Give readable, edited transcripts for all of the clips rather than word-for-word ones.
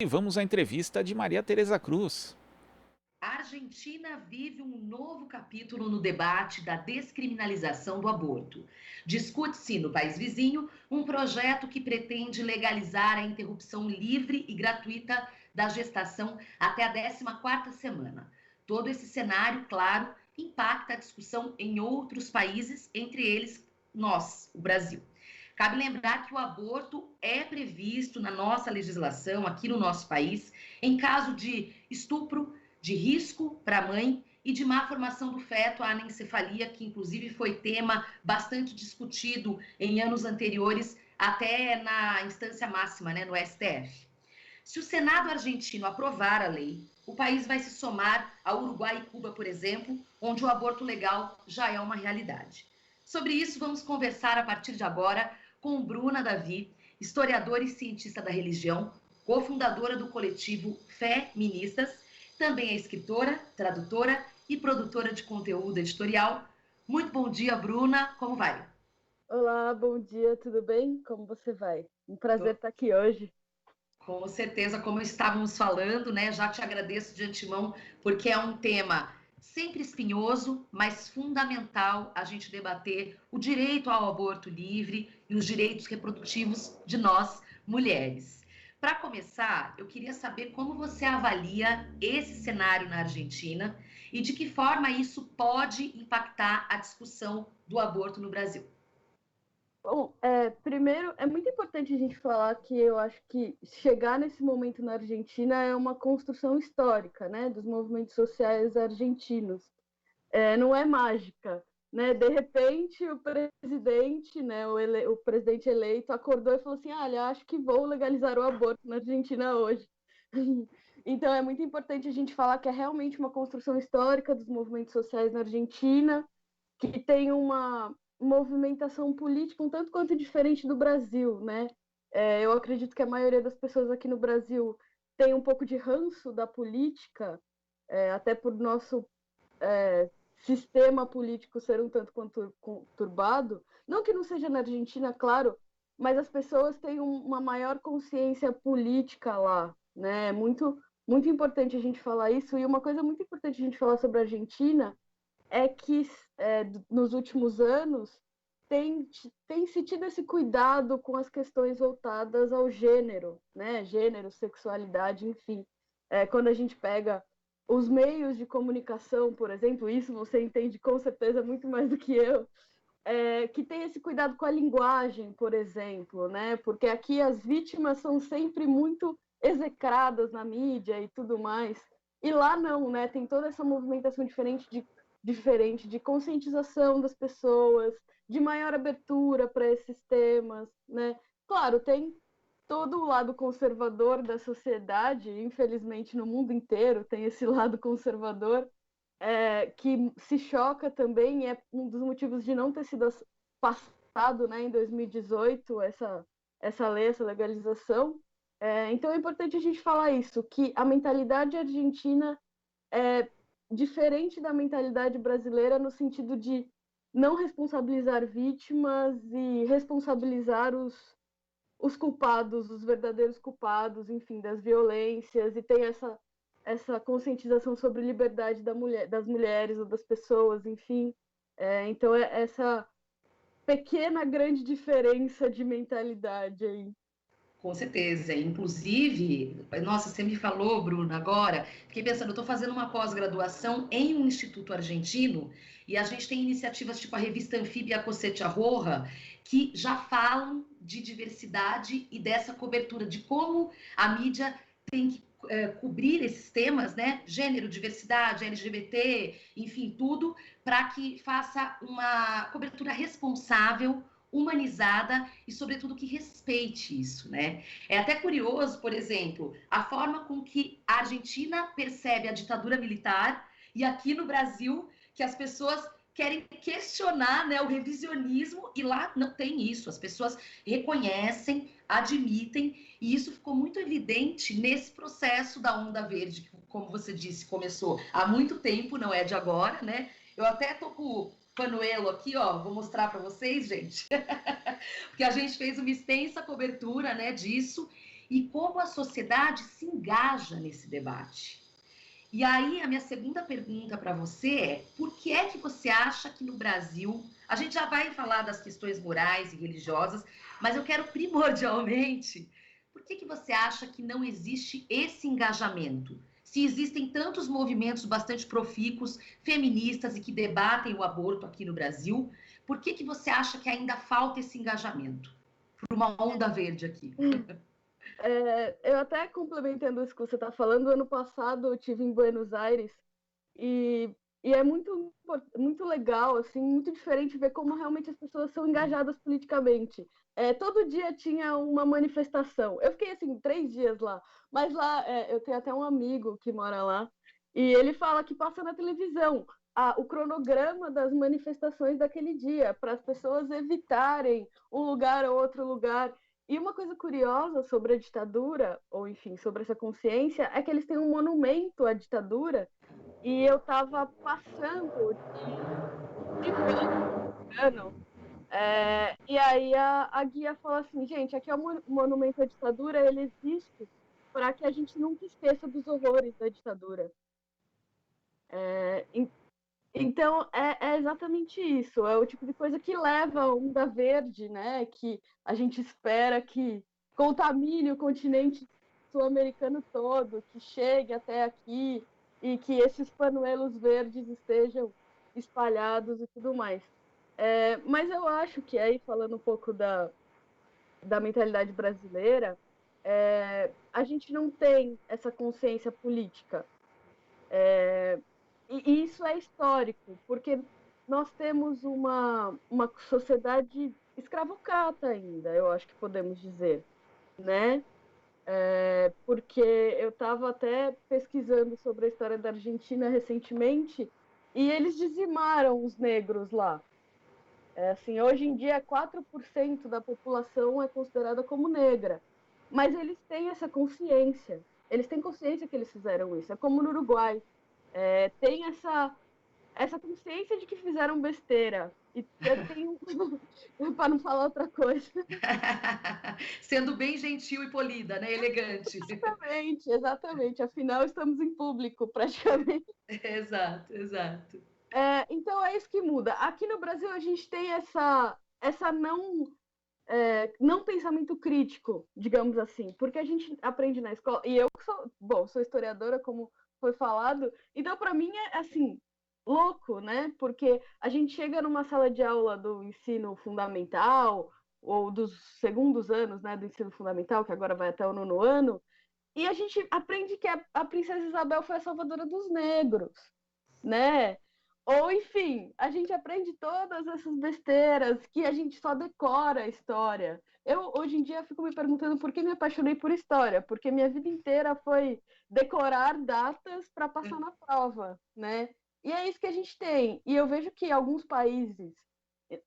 vamos à entrevista de Maria Tereza Cruz. A Argentina vive um novo capítulo no debate da descriminalização do aborto. Discute-se no país vizinho um projeto que pretende legalizar a interrupção livre e gratuita da gestação até a 14ª semana. Todo esse cenário, claro, impacta a discussão em outros países, entre eles nós, o Brasil. Cabe lembrar que o aborto é previsto na nossa legislação, aqui no nosso país, em caso de estupro, de risco para a mãe e de má formação do feto, a anencefalia, que inclusive foi tema bastante discutido em anos anteriores, até na instância máxima, no STF. Se o Senado argentino aprovar a lei, o país vai se somar a Uruguai e Cuba, por exemplo, onde o aborto legal já é uma realidade. Sobre isso, vamos conversar a partir de agora com Bruna Davi, historiadora e cientista da religião, cofundadora do coletivo Feministas. Também é escritora, tradutora e produtora de conteúdo editorial. Muito bom dia, Bruna. Como vai? Olá, bom dia, tudo bem? Como você vai? Um prazer estar aqui hoje. Com certeza, como estávamos falando, já te agradeço de antemão, porque é um tema sempre espinhoso, mas fundamental a gente debater o direito ao aborto livre e os direitos reprodutivos de nós, mulheres. Para começar, eu queria saber como você avalia esse cenário na Argentina e de que forma isso pode impactar a discussão do aborto no Brasil. Bom, primeiro, é muito importante a gente falar que eu acho que chegar nesse momento na Argentina é uma construção histórica, dos movimentos sociais argentinos. Não é mágica. De repente, o presidente, o presidente eleito, acordou e falou assim: acho que vou legalizar o aborto na Argentina hoje. Então, é muito importante a gente falar que é realmente uma construção histórica dos movimentos sociais na Argentina, que tem uma movimentação política um tanto quanto diferente do Brasil, Eu acredito que a maioria das pessoas aqui no Brasil tem um pouco de ranço da política, até por nosso sistema político ser um tanto quanto conturbado. Não que não seja na Argentina, claro, mas as pessoas têm uma maior consciência política lá, É muito, muito importante a gente falar isso. E uma coisa muito importante a gente falar sobre a Argentina é que nos últimos anos tem se tido esse cuidado com as questões voltadas ao gênero, Gênero, sexualidade, enfim. Quando a gente pega os meios de comunicação, por exemplo, isso você entende com certeza muito mais do que eu, que tem esse cuidado com a linguagem, por exemplo, Porque aqui as vítimas são sempre muito execradas na mídia e tudo mais. E lá não, Tem toda essa movimentação diferente de conscientização das pessoas, de maior abertura para esses temas, Claro, tem todo o lado conservador da sociedade, infelizmente no mundo inteiro tem esse lado conservador, que se choca também, é um dos motivos de não ter sido passado, em 2018, essa lei, essa legalização. Então é importante a gente falar isso, que a mentalidade argentina é diferente da mentalidade brasileira no sentido de não responsabilizar vítimas e responsabilizar os culpados, os verdadeiros culpados, enfim, das violências, e tem essa conscientização sobre liberdade das mulheres ou das pessoas, enfim. Então é essa pequena, grande diferença de mentalidade aí. Com certeza, inclusive, nossa, você me falou, Bruna, agora, fiquei pensando, eu estou fazendo uma pós-graduação em um instituto argentino e a gente tem iniciativas tipo a revista Anfíbia Cosecha Roja, que já falam de diversidade e dessa cobertura, de como a mídia tem que cobrir esses temas, Gênero, diversidade, LGBT, enfim, tudo, para que faça uma cobertura responsável, humanizada e, sobretudo, que respeite isso, É até curioso, por exemplo, a forma com que a Argentina percebe a ditadura militar e aqui no Brasil, que as pessoas querem questionar, o revisionismo, e lá não tem isso, as pessoas reconhecem, admitem, e isso ficou muito evidente nesse processo da Onda Verde, que, como você disse, começou há muito tempo, não é de agora, Eu até tô com o panuelo aqui, ó, vou mostrar para vocês, gente, porque a gente fez uma extensa cobertura, disso, e como a sociedade se engaja nesse debate. E aí, a minha segunda pergunta para você é: por que é que você acha que no Brasil, a gente já vai falar das questões morais e religiosas, mas eu quero primordialmente, por que você acha que não existe esse engajamento? Se existem tantos movimentos bastante profícuos, feministas e que debatem o aborto aqui no Brasil, por que você acha que ainda falta esse engajamento? Por uma onda verde aqui. Eu até complementando isso que você está falando, ano passado eu estive em Buenos Aires e é muito legal, assim, muito diferente ver como realmente as pessoas são engajadas politicamente. Todo dia tinha uma manifestação. Eu fiquei, assim, 3 dias lá, mas lá eu tenho até um amigo que mora lá e ele fala que passa na televisão o cronograma das manifestações daquele dia, para as pessoas evitarem um lugar ou outro lugar. E uma coisa curiosa sobre a ditadura, ou enfim, sobre essa consciência, é que eles têm um monumento à ditadura, e eu estava passando de ano, e aí a guia falou assim, gente, aqui é o monumento à ditadura, ele existe para que a gente nunca esqueça dos horrores da ditadura. Então, é exatamente isso, é o tipo de coisa que leva a onda verde, né? Que a gente espera que contamine o continente sul-americano todo, que chegue até aqui e que esses panuelos verdes estejam espalhados e tudo mais. Mas eu acho que aí, falando um pouco da mentalidade brasileira, a gente não tem essa consciência política. E isso é histórico, porque nós temos uma sociedade escravocrata ainda, eu acho que podemos dizer, né? Porque eu estava até pesquisando sobre a história da Argentina recentemente e eles dizimaram os negros lá. Assim, hoje em dia, 4% da população é considerada como negra, mas eles têm essa consciência. Eles têm consciência que eles fizeram isso. É como no Uruguai. Tem essa consciência de que fizeram besteira. E tem para não falar outra coisa. Sendo bem gentil e polida, né? Elegante. Exatamente. Afinal, estamos em público, praticamente. Exato, exato. Então, é isso que muda. Aqui no Brasil, a gente tem essa não pensamento crítico, digamos assim, porque a gente aprende na escola, e eu sou historiadora, como foi falado, então para mim é assim, louco, né? Porque a gente chega numa sala de aula do ensino fundamental, ou dos segundos anos, né, do ensino fundamental, que agora vai até o 9º ano, e a gente aprende que a princesa Isabel foi a salvadora dos negros, né? Ou, enfim, a gente aprende todas essas besteiras que a gente só decora a história. Eu, hoje em dia, fico me perguntando por que me apaixonei por história, porque minha vida inteira foi decorar datas para passar na prova, né? E é isso que a gente tem. E eu vejo que alguns países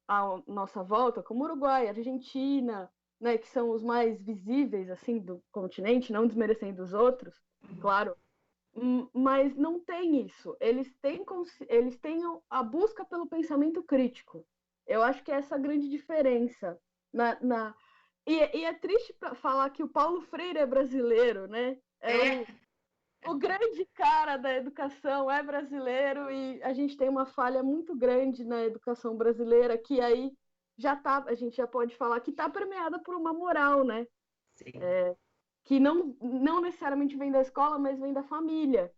à nossa volta, como Uruguai, Argentina, né, que são os mais visíveis assim do continente, não desmerecendo os outros, claro, mas não tem isso. Eles têm a busca pelo pensamento crítico. Eu acho que é essa a grande diferença. E é triste falar que o Paulo Freire é brasileiro, né? O grande cara da educação é brasileiro e a gente tem uma falha muito grande na educação brasileira que aí a gente já pode falar que está permeada por uma moral, né? Sim. Que não necessariamente vem da escola, mas vem da família.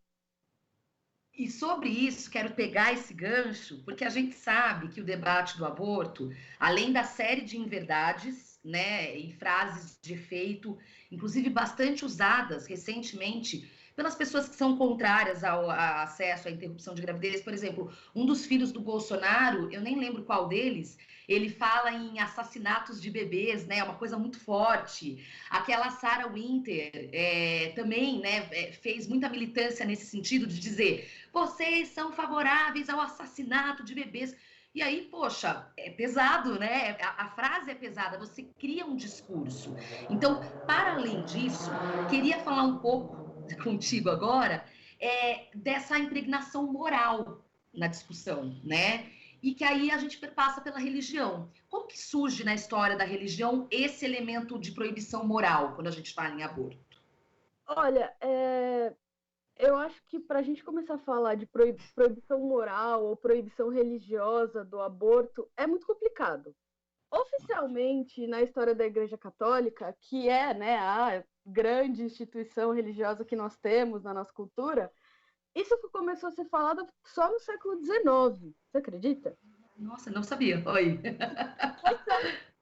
E sobre isso, quero pegar esse gancho, porque a gente sabe que o debate do aborto, além da série de inverdades, né, e frases de efeito, inclusive bastante usadas recentemente pelas pessoas que são contrárias ao acesso à interrupção de gravidez, por exemplo, um dos filhos do Bolsonaro, eu nem lembro qual deles, ele fala em assassinatos de bebês, né? É uma coisa muito forte. Aquela Sarah Winter também, né, fez muita militância nesse sentido de dizer: vocês são favoráveis ao assassinato de bebês. E aí, poxa, é pesado, né? A frase é pesada, você cria um discurso. Então, para além disso, queria falar um pouco contigo agora dessa impregnação moral na discussão, né? e que aí a gente passa pela religião. Como que surge na história da religião esse elemento de proibição moral quando a gente fala em aborto? Olha, eu acho que para a gente começar a falar de proibição moral ou proibição religiosa do aborto é muito complicado. Oficialmente, na história da Igreja Católica, que é, né, a grande instituição religiosa que nós temos na nossa cultura, isso começou a ser falado só no século XIX. Você acredita? Nossa, não sabia. Oi.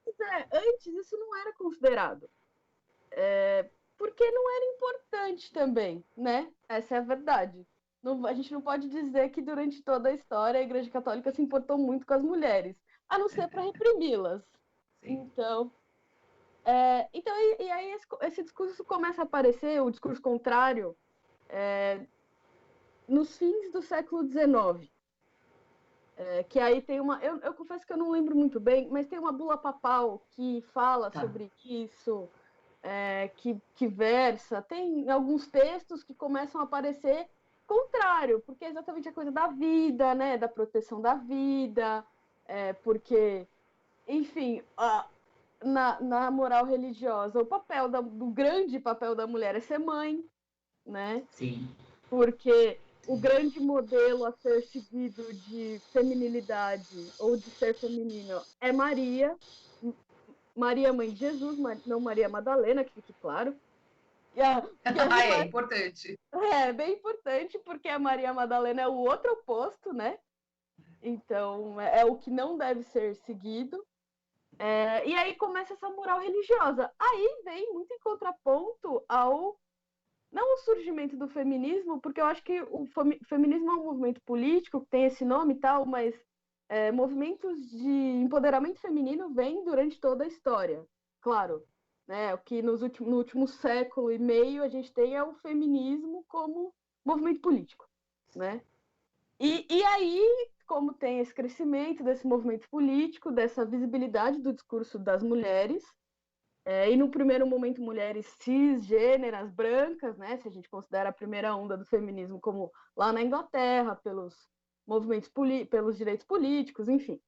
Pois é, antes isso não era considerado. Porque não era importante também, né? Essa é a verdade. Não, a gente não pode dizer que durante toda a história a Igreja Católica se importou muito com as mulheres, a não ser para reprimi-las. Então, e aí esse discurso começa a aparecer, o discurso contrário, nos fins do século XIX. Que aí tem uma. Eu confesso que eu não lembro muito bem, mas tem uma bula papal que fala sobre isso. Que versa, tem alguns textos que começam a aparecer contrário, porque é exatamente a coisa da vida, né, da proteção da vida, porque, enfim, na moral religiosa, o grande papel da mulher é ser mãe, né? Sim. Porque o grande modelo a ser seguido de feminilidade ou de ser feminino é Maria, mãe de Jesus, não Maria Madalena, que fique claro. É importante. É bem importante, porque a Maria Madalena é o outro oposto, né? Então, é o que não deve ser seguido. E aí começa essa moral religiosa. Aí vem muito em contraponto não o surgimento do feminismo, porque eu acho que o feminismo é um movimento político, que tem esse nome e tal, mas movimentos de empoderamento feminino vêm durante toda a história, claro. Né? O que no último século e meio a gente tem é o feminismo como movimento político. Né? E aí, como tem esse crescimento desse movimento político, dessa visibilidade do discurso das mulheres, e no primeiro momento mulheres cisgêneras, brancas, né? Se a gente considera a primeira onda do feminismo como lá na Inglaterra, pelos movimentos pelos direitos políticos, enfim.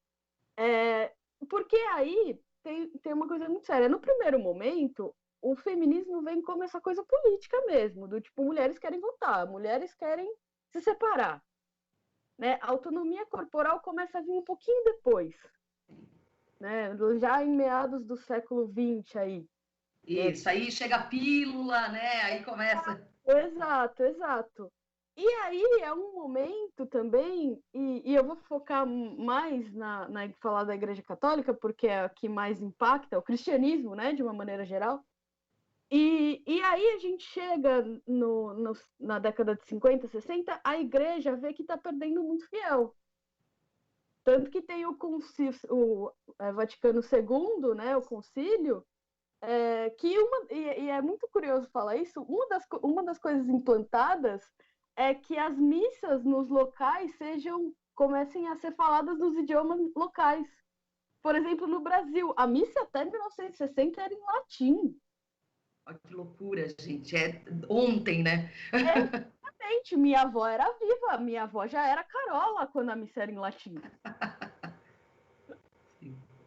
Porque aí tem uma coisa muito séria. No primeiro momento, o feminismo vem como essa coisa política mesmo, do tipo, mulheres querem votar, mulheres querem se separar. Né? A autonomia corporal começa a vir um pouquinho depois. Né? Já em meados do século XX aí. Isso, aí chega a pílula, né? Aí começa. Exato. E aí é um momento também, e eu vou focar mais falar da Igreja Católica, porque é a que mais impacta, o cristianismo, né, de uma maneira geral. E aí a gente chega na década de 50, 60, a Igreja vê que está perdendo muito fiel. Tanto que tem o Vaticano II, né, o concílio, e é muito curioso falar isso, uma das coisas implantadas é que as missas nos locais comecem a ser faladas nos idiomas locais. Por exemplo, no Brasil, a missa até 1960 era em latim. Olha que loucura, gente. É ontem, né? Exatamente. Minha avó era viva, minha avó já era carola quando a missa era em latim.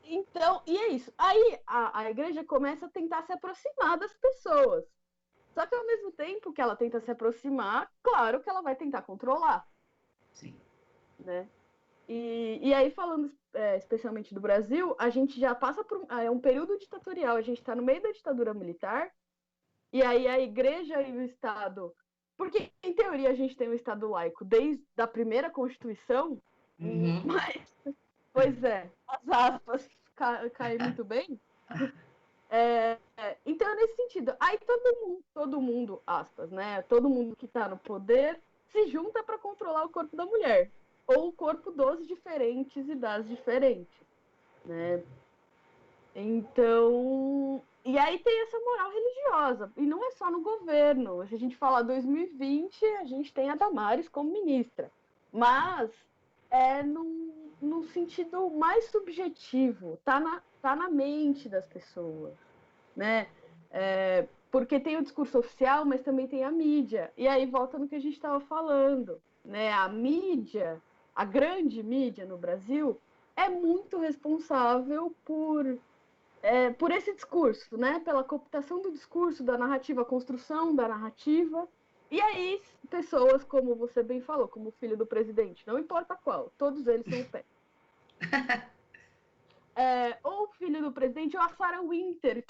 Então, e é isso. Aí a igreja começa a tentar se aproximar das pessoas. Só que ao mesmo tempo que ela tenta se aproximar, claro que ela vai tentar controlar. Sim. Né? E aí, falando especialmente do Brasil, a gente já passa por um período ditatorial, a gente está no meio da ditadura militar, e aí a igreja e o Estado... Porque, em teoria, a gente tem um Estado laico desde a primeira Constituição, mas... Pois é, as aspas caem muito bem. Então, nesse sentido, aí todo mundo, aspas, né? Todo mundo que está no poder se junta para controlar o corpo da mulher, ou o corpo dos diferentes e das diferentes, né? Então, e aí tem essa moral religiosa, e não é só no governo. Se a gente falar 2020, a gente tem a Damares como ministra, mas é no sentido mais subjetivo, tá na mente das pessoas, né? Porque tem o discurso oficial, mas também tem a mídia. E aí volta no que a gente estava falando, né? A mídia, a grande mídia no Brasil é muito responsável por esse discurso, né? Pela cooptação do discurso, da narrativa, a construção da narrativa. E aí, pessoas, como você bem falou, como o filho do presidente, não importa qual, todos eles são o pé. Ou o filho do presidente, ou a Sarah Winter,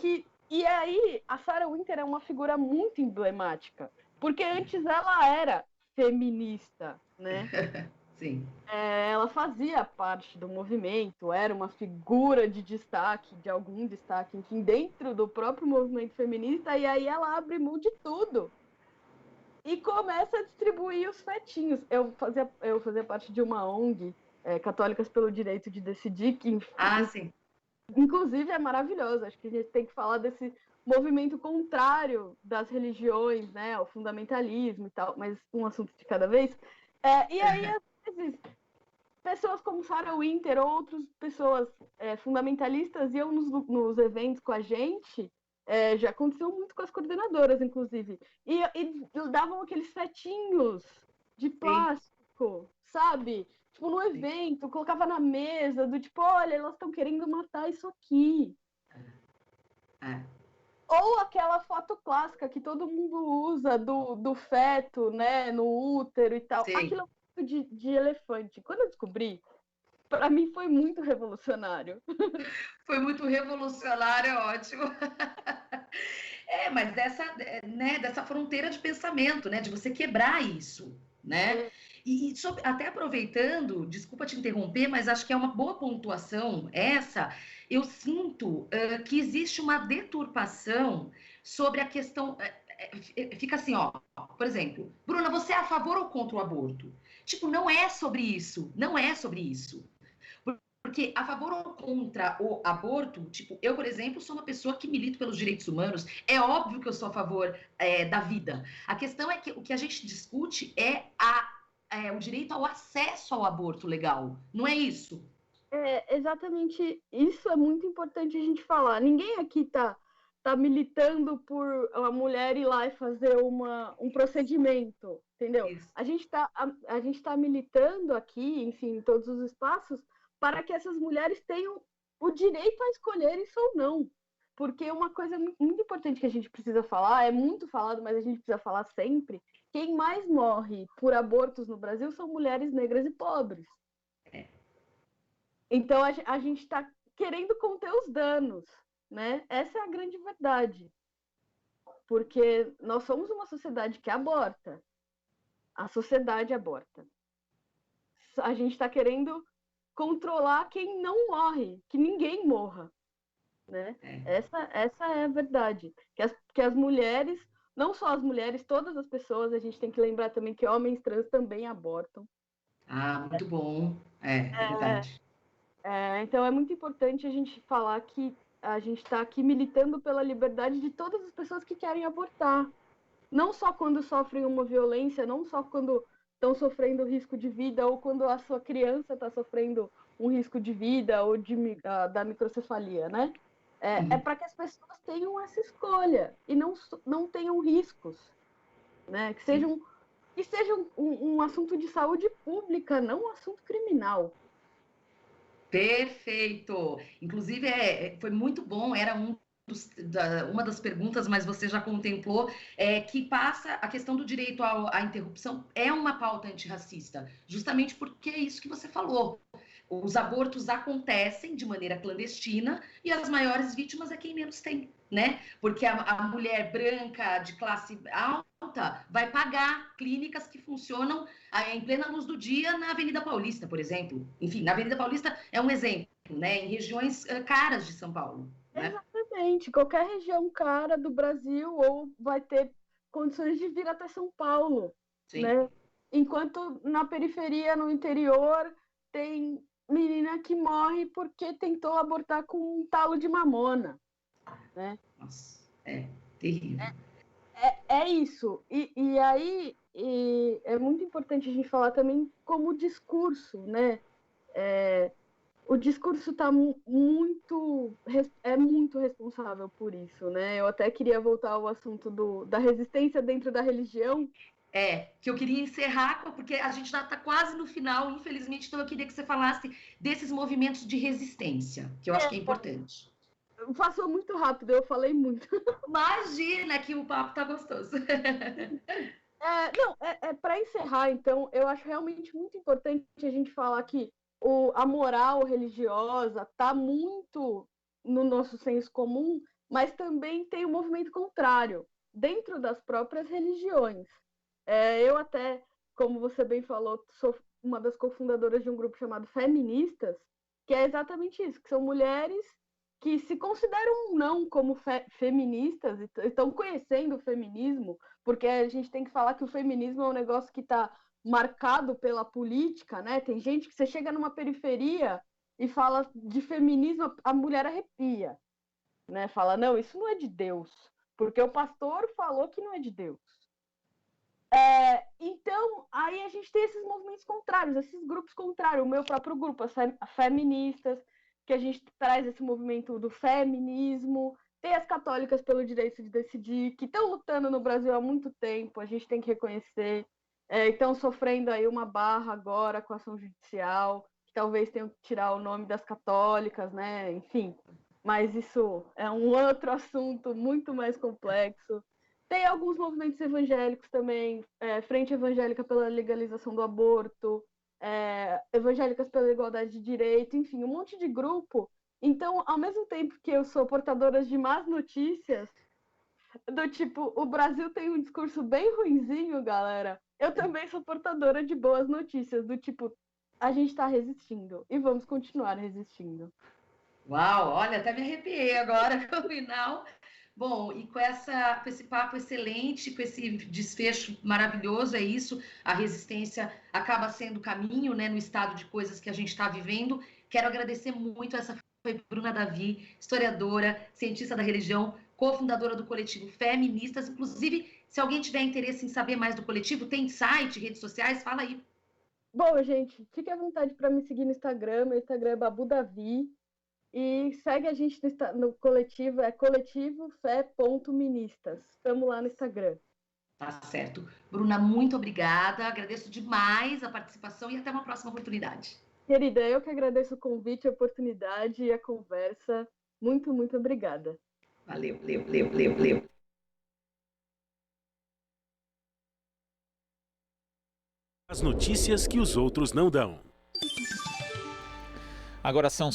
e aí a Sarah Winter é uma figura muito emblemática, porque antes ela era feminista, né? Sim. Ela fazia parte do movimento, era uma figura de destaque, de algum destaque, enfim, dentro do próprio movimento feminista, e aí ela abre mão de tudo e começa a distribuir os fetinhos. Eu fazia parte de uma ONG, Católicas pelo Direito de Decidir, que Sim. inclusive é maravilhoso. Acho que a gente tem que falar desse movimento contrário das religiões, né, ao fundamentalismo e tal, mas um assunto de cada vez. E aí, às vezes, pessoas como Sarah Winter ou outras pessoas fundamentalistas iam nos eventos com a gente. Já aconteceu muito com as coordenadoras, inclusive. E davam aqueles fetinhos de plástico, sabe? Tipo, no evento, colocava na mesa, do tipo, olha, elas estão querendo matar isso aqui. Ou aquela foto clássica que todo mundo usa do feto, né, no útero e tal. Sim. Aquilo é de elefante. Quando eu descobri, para mim foi muito revolucionário. Foi muito revolucionário, é ótimo. Mas dessa fronteira de pensamento, né, de você quebrar isso, né? E até aproveitando, desculpa te interromper, mas acho que é uma boa pontuação essa. Eu sinto que existe uma deturpação sobre a questão. Fica assim, ó, por exemplo, Bruna, você é a favor ou contra o aborto? Tipo, não é sobre isso, não é sobre isso. Porque a favor ou contra o aborto, tipo, eu, por exemplo, sou uma pessoa que milito pelos direitos humanos, é óbvio que eu sou a favor da vida. A questão é que o que a gente discute é o direito ao acesso ao aborto legal, não é isso? Exatamente, isso é muito importante a gente falar. Ninguém aqui tá militando por a mulher ir lá e fazer um procedimento, entendeu? Isso. A gente tá militando aqui, enfim, em todos os espaços, para que essas mulheres tenham o direito a escolher isso ou não. Porque uma coisa muito importante que a gente precisa falar, é muito falado, mas a gente precisa falar sempre, quem mais morre por abortos no Brasil são mulheres negras e pobres. Então, a gente está querendo conter os danos, né? Essa é a grande verdade. Porque nós somos uma sociedade que aborta. A sociedade aborta. A gente está querendo controlar quem não morre, que ninguém morra, né? Essa é a verdade. Que as mulheres, não só as mulheres, todas as pessoas, a gente tem que lembrar também que homens trans também abortam. Muito bom. É verdade. Então é muito importante a gente falar que a gente está aqui militando pela liberdade de todas as pessoas que querem abortar. Não só quando sofrem uma violência, não só quando estão sofrendo risco de vida ou quando a sua criança está sofrendo um risco de vida ou da microcefalia, né? É para que as pessoas tenham essa escolha e não tenham riscos, né? Que seja um assunto de saúde pública, não um assunto criminal. Perfeito! Inclusive, foi muito bom, era uma das perguntas, mas você já contemplou, que passa a questão do direito à interrupção, é uma pauta antirracista, justamente porque é isso que você falou. Os abortos acontecem de maneira clandestina e as maiores vítimas é quem menos tem, né? Porque a mulher branca de classe alta vai pagar clínicas que funcionam em plena luz do dia na Avenida Paulista, por exemplo. Enfim, na Avenida Paulista é um exemplo, né? Em regiões caras de São Paulo. Né? Exatamente. Qualquer região cara do Brasil ou vai ter condições de vir até São Paulo, né? Enquanto na periferia, no interior, tem menina que morre porque tentou abortar com um talo de mamona, né? Nossa, terrível. É isso. E aí é muito importante a gente falar também como discurso, né? O discurso está muito responsável por isso, né? Eu até queria voltar ao assunto da resistência dentro da religião. Que eu queria encerrar, porque a gente já está quase no final, infelizmente, então eu queria que você falasse desses movimentos de resistência, que eu acho que é importante. Passou muito rápido, eu falei muito. Imagina que o papo tá gostoso. Para encerrar, então, eu acho realmente muito importante a gente falar que a moral religiosa está muito no nosso senso comum, mas também tem o movimento contrário, dentro das próprias religiões. Eu até, como você bem falou, sou uma das cofundadoras de um grupo chamado Feministas, que é exatamente isso, que são mulheres que se consideram não como feministas, e estão conhecendo o feminismo, porque a gente tem que falar que o feminismo é um negócio que está marcado pela política, né? Tem gente que você chega numa periferia e fala de feminismo, a mulher arrepia, né? Fala, não, isso não é de Deus, porque o pastor falou que não é de Deus. Então, aí a gente tem esses movimentos contrários, esses grupos contrários, o meu próprio grupo, as feministas, que a gente traz esse movimento do feminismo, tem as católicas pelo direito de decidir, que estão lutando no Brasil há muito tempo, a gente tem que reconhecer, estão sofrendo aí uma barra agora com a ação judicial, que talvez tenham que tirar o nome das católicas, né? Enfim, mas isso é um outro assunto muito mais complexo. Tem alguns movimentos evangélicos também, Frente Evangélica pela Legalização do Aborto, Evangélicas pela Igualdade de Direito, enfim, um monte de grupo. Então, ao mesmo tempo que eu sou portadora de más notícias, do tipo, o Brasil tem um discurso bem ruinzinho, galera, eu também sou portadora de boas notícias, do tipo, a gente está resistindo e vamos continuar resistindo. Uau, olha, até me arrepiei agora com o final. Bom, e com esse papo excelente, com esse desfecho maravilhoso, é isso, a resistência acaba sendo o caminho, né, no estado de coisas que a gente está vivendo. Quero agradecer muito, essa foi Bruna Davi, historiadora, cientista da religião, cofundadora do coletivo Feministas. Inclusive, se alguém tiver interesse em saber mais do coletivo, tem site, redes sociais, fala aí. Bom, gente, fique à vontade para me seguir no Instagram, meu Instagram é Babu Davi. E segue a gente no coletivo, coletivo.fé.ministas. Estamos lá no Instagram. Tá certo. Bruna, muito obrigada. Agradeço demais a participação e até uma próxima oportunidade. Querida, eu que agradeço o convite, a oportunidade e a conversa. Muito, muito obrigada. Valeu, valeu. As notícias que os outros não dão. Agora são